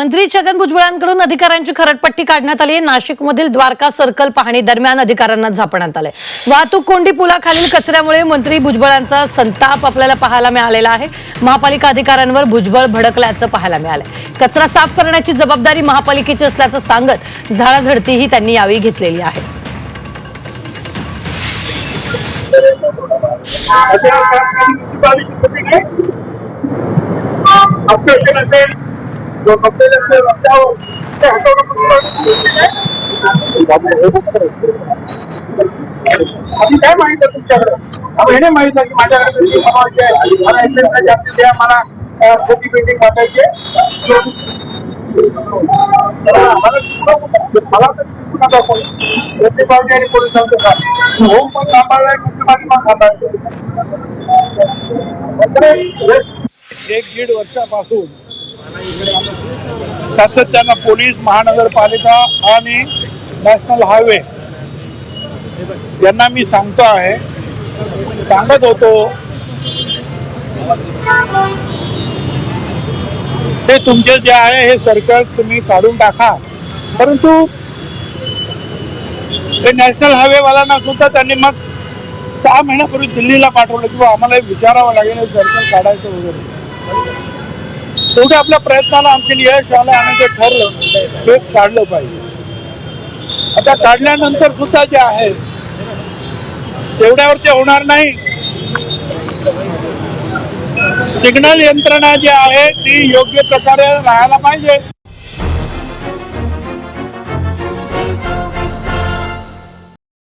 मंत्री छगन भुजबळांकडून अधिकाऱ्यांची खरडपट्टी काढण्यात आली आहे। नाशिकमधील द्वारका सर्कल पाहणी दरम्यान अधिकाऱ्यांना झापण्यात आले। वाहतूक कोंडी पुलाखालील कचऱ्यामुळे मंत्री भुजबळांचा संताप आपल्याला पाहायला मिळालेला आहे। महापालिका अधिकाऱ्यांवर भुजबळ भडकल्याचं पाहायला मिळालंय। कचरा साफ करण्याची जबाबदारी महापालिकेची असल्याचं सांगत झाडाझडतीही त्यांनी यावेळी घेतलेली आहे। अभी काय माहिती तुमच्याकडे? हे माहित आहे की माझ्याकडे मला खोटी पेंटिंग वाटायची मला प्रत्येक पावटी आणि पोलिसांचं होम पण सांभाळलाय मुख्यमंत्री पण सांभाळतो। 1-1.5 वर्षापासून सातत्यानं पोलीस महानगरपालिका आणि नॅशनल हायवे यांना मी सांगत होतो ते तुमचे जे आहे हे सर्कल तुम्ही काढून टाका, परंतु ते नॅशनल हायवे वाल्यांना सुद्धा त्यांनी मग 6 महिन्यापूर्वी दिल्लीला पाठवलं की आम्हाला विचारावं लागेल हे सर्कल काढायचं वगैरे। तेवढ्या आपल्या प्रयत्नाला आणखी यश आलं आणि ते ठरलं ते काढलं पाहिजे। आता काढल्यानंतर सुद्धा जे आहे तेवढ्यावर ते होणार नाही। सिग्नल यंत्रणा जी आहे ती योग्य प्रकारे राहायला पाहिजे।